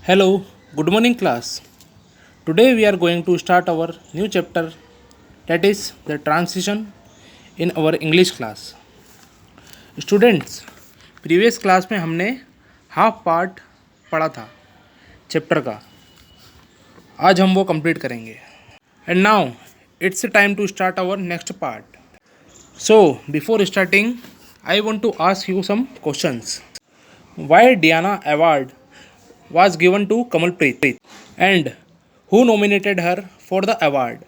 Hello, good morning class. Today we are going to start our new chapter, that is the transition in our English class. Students, previous class में हमने half part पढ़ा था chapter का. आज हम वो complete करेंगे. And now it's time to start our next part. So before starting, I want to ask you some questions. Why Diana Award was given to Kamalpreet and who nominated her for the award?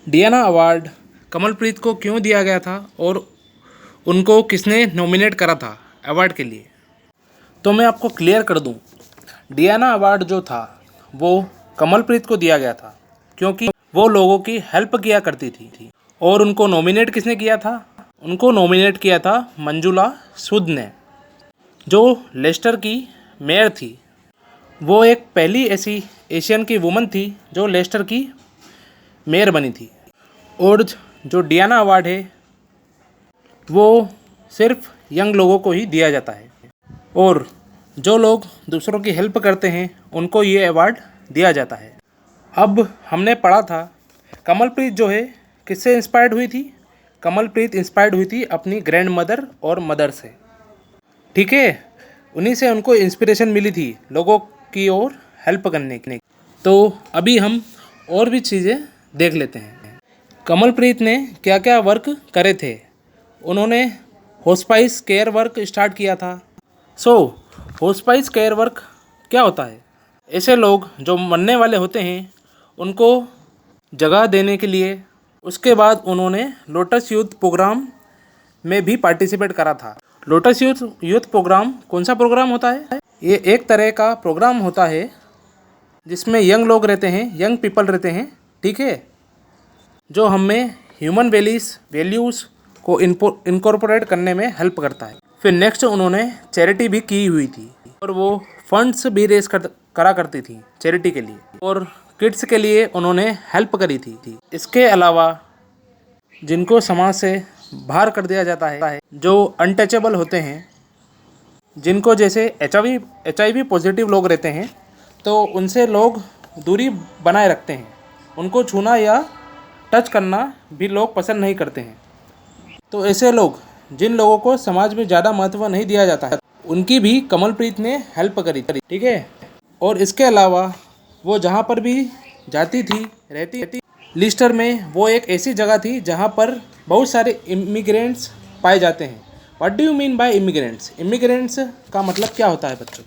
Diana award Kamalpreet को क्यों दिया गया था और उनको किसने nominate करा था अवार्ड के लिए? तो मैं आपको क्लियर कर दूं, डियाना अवार्ड जो था वो कमलप्रीत को दिया गया था क्योंकि वो लोगों की हेल्प किया करती थी. और उनको नॉमिनेट किसने किया था? उनको नॉमिनेट किया था मंजुला सूद ने, जो लेस्टर की मेयर थी. वो एक पहली ऐसी एशियन की वुमन थी जो लेस्टर की मेयर बनी थी. और जो डियाना अवार्ड है वो सिर्फ यंग लोगों को ही दिया जाता है और जो लोग दूसरों की हेल्प करते हैं उनको ये अवार्ड दिया जाता है. अब हमने पढ़ा था कमलप्रीत जो है किससे इंस्पायर्ड हुई थी? कमलप्रीत इंस्पायर्ड हुई थी अपनी ग्रैंड मदर और मदर से. ठीक है, उन्हीं से उनको इंस्पिरेशन मिली थी लोगों की ओर हेल्प करने की. तो अभी हम और भी चीज़ें देख लेते हैं. कमलप्रीत ने क्या क्या वर्क करे थे? उन्होंने होस्पाइस केयर वर्क स्टार्ट किया था. होस्पाइस केयर वर्क क्या होता है? ऐसे लोग जो मरने वाले होते हैं उनको जगह देने के लिए. उसके बाद उन्होंने लोटस यूथ प्रोग्राम में भी पार्टिसिपेट करा था. लोटस यूथ प्रोग्राम कौन सा प्रोग्राम होता है? ये एक तरह का प्रोग्राम होता है जिसमें यंग लोग रहते हैं, यंग पीपल रहते हैं, ठीक है, जो हमें ह्यूमन वैल्यूज़ को इनकॉर्पोरेट करने में हेल्प करता है. फिर नेक्स्ट उन्होंने चैरिटी भी की हुई थी और वो फंड्स भी रेस करा करती थी चैरिटी के लिए और किड्स के लिए उन्होंने हेल्प करी थी. इसके अलावा जिनको समाज से बाहर कर दिया जाता है, जो अनटचेबल होते हैं, जिनको जैसे HIV पॉजिटिव लोग रहते हैं तो उनसे लोग दूरी बनाए रखते हैं. उनको छूना या टच करना भी लोग पसंद नहीं करते हैं. तो ऐसे लोग, जिन लोगों को समाज में ज़्यादा महत्व नहीं दिया जाता है, उनकी भी कमलप्रीत ने हेल्प करी, ठीक है. और इसके अलावा वो जहाँ पर भी जाती थी रहती लिस्टर में, वो एक ऐसी जगह थी जहाँ पर बहुत सारे इमिग्रेंट्स पाए जाते हैं. What do you mean by immigrants? Immigrants का मतलब क्या होता है बच्चों?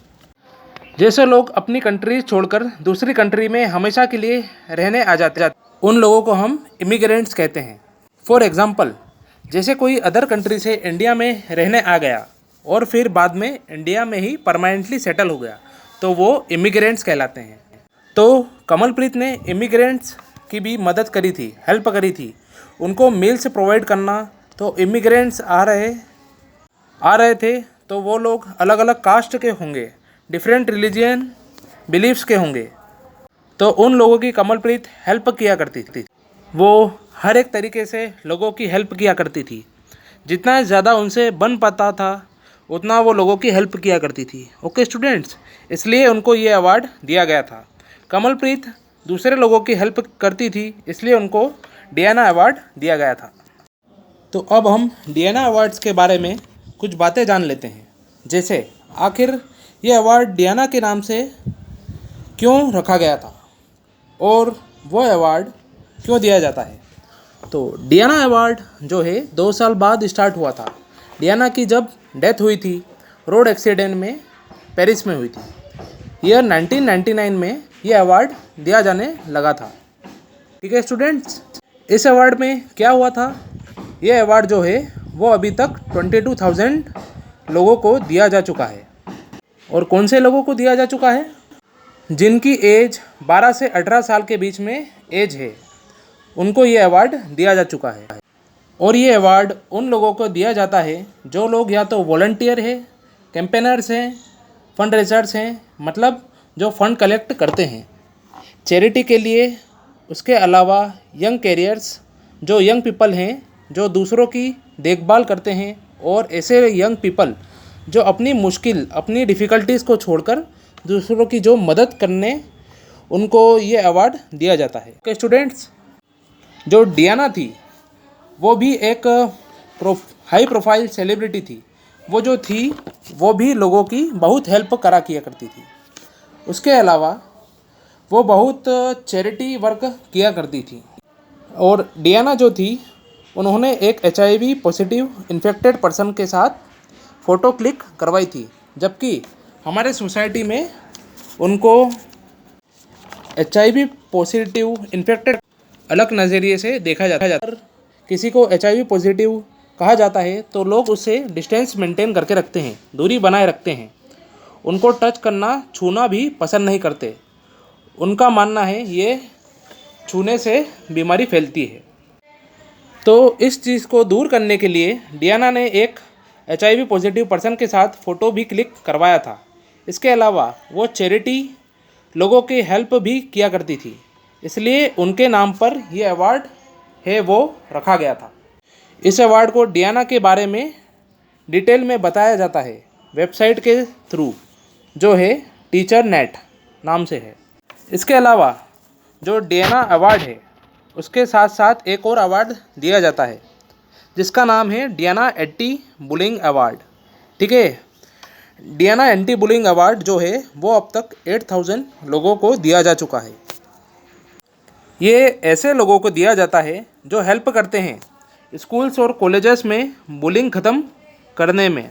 जैसे लोग अपनी कंट्री छोड़कर दूसरी कंट्री में हमेशा के लिए रहने आ जाते, उन लोगों को हम इमिग्रेंट्स कहते हैं. फॉर एग्जांपल, जैसे कोई अदर कंट्री से इंडिया में रहने आ गया और फिर बाद में इंडिया में ही परमानेंटली सेटल हो गया, तो वो इमिग्रेंट्स कहलाते हैं. तो कमलप्रीत ने इमिग्रेंट्स की भी मदद करी थी, हेल्प करी थी, उनको मील्स प्रोवाइड करना. तो इमिग्रेंट्स आ रहे थे तो वो लोग अलग अलग कास्ट के होंगे, डिफरेंट रिलीजियन बिलीव्स के होंगे, तो उन लोगों की कमलप्रीत हेल्प किया करती थी. वो हर एक तरीके से लोगों की हेल्प किया करती थी. जितना ज़्यादा उनसे बन पाता था उतना वो लोगों की हेल्प किया करती थी. ओके स्टूडेंट्स, इसलिए उनको ये अवार्ड दिया गया था. कमलप्रीत दूसरे लोगों की हेल्प करती थी, इसलिए उनको डियाना अवार्ड दिया गया था. तो अब हम डियाना अवार्ड्स के बारे में कुछ बातें जान लेते हैं. जैसे आखिर ये अवार्ड डियाना के नाम से क्यों रखा गया था और वो अवार्ड क्यों दिया जाता है. तो डियाना अवार्ड जो है 2 साल बाद स्टार्ट हुआ था. डियाना की जब डेथ हुई थी रोड एक्सीडेंट में पेरिस में हुई थी. ईयर 1999 में ये अवार्ड दिया जाने लगा था. ठीक है स्टूडेंट्स, इस अवार्ड में क्या हुआ था? ये अवार्ड जो है वो अभी तक 22,000 लोगों को दिया जा चुका है. और कौन से लोगों को दिया जा चुका है? जिनकी एज 12 से 18 साल के बीच में एज है, उनको ये अवार्ड दिया जा चुका है. और ये अवार्ड उन लोगों को दिया जाता है जो लोग या तो वॉलंटियर है, कैंपेनर्स हैं, फंड रेजर्स हैं, मतलब जो फंड कलेक्ट करते हैं चैरिटी के लिए. उसके अलावा यंग कैरियर्स, जो यंग पीपल हैं जो दूसरों की देखभाल करते हैं, और ऐसे यंग पीपल जो अपनी मुश्किल, अपनी डिफ़िकल्टीज़ को छोड़कर दूसरों की जो मदद करने उनको ये अवार्ड दिया जाता है। ओके स्टूडेंट्स, जो डियाना थी वो भी एक हाई प्रोफाइल सेलिब्रिटी थी। वो जो थी वो भी लोगों की बहुत हेल्प करा किया करती थी। उसके अलावा वो बहुत चैरिटी वर्क किया करती थी। और डियाना जो थी उन्होंने एक HIV पॉजिटिव इन्फेक्टेड पर्सन के साथ फ़ोटो क्लिक करवाई थी, जबकि हमारे सोसाइटी में उनको HIV पॉजिटिव इन्फेक्टेड अलग नज़रिए से देखा जाता है। अगर किसी को HIV पॉजिटिव कहा जाता है तो लोग उससे डिस्टेंस मेंटेन करके रखते हैं, दूरी बनाए रखते हैं। उनको टच करना, छूना भी पसंद नहीं करते। उनका मानना है ये छूने से बीमारी फैलती है। तो इस चीज़ को दूर करने के लिए डियाना ने एक HIV पॉजिटिव पर्सन के साथ फ़ोटो भी क्लिक करवाया था। इसके अलावा वो चैरिटी लोगों की हेल्प भी किया करती थी, इसलिए उनके नाम पर ये अवार्ड है वो रखा गया था। इस अवार्ड को डियाना के बारे में डिटेल में बताया जाता है वेबसाइट के थ्रू, जो है टीचर नेट नाम से है। इसके अलावा जो डियाना अवार्ड है उसके साथ साथ एक और अवार्ड दिया जाता है जिसका नाम है डियाना एंटी बुलिंग अवार्ड। ठीक है, डियाना एंटी बुलिंग अवार्ड जो है वो अब तक 8000 लोगों को दिया जा चुका है। ये ऐसे लोगों को दिया जाता है जो हेल्प करते हैं स्कूल्स और कॉलेजेस में बुलिंग ख़त्म करने में।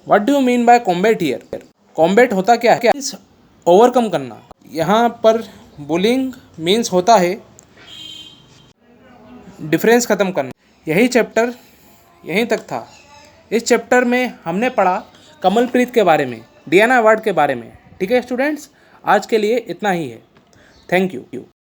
What do you mean by combat here? Combat होता क्या है? ओवरकम करना। यहाँ पर बुलिंग मीन्स होता है डिफरेंस ख़त्म करना। यही चैप्टर यहीं तक था। इस चैप्टर में हमने पढ़ा कमलप्रीत के बारे में, डियाना अवार्ड के बारे में। ठीक है स्टूडेंट्स, आज के लिए इतना ही है। Thank you.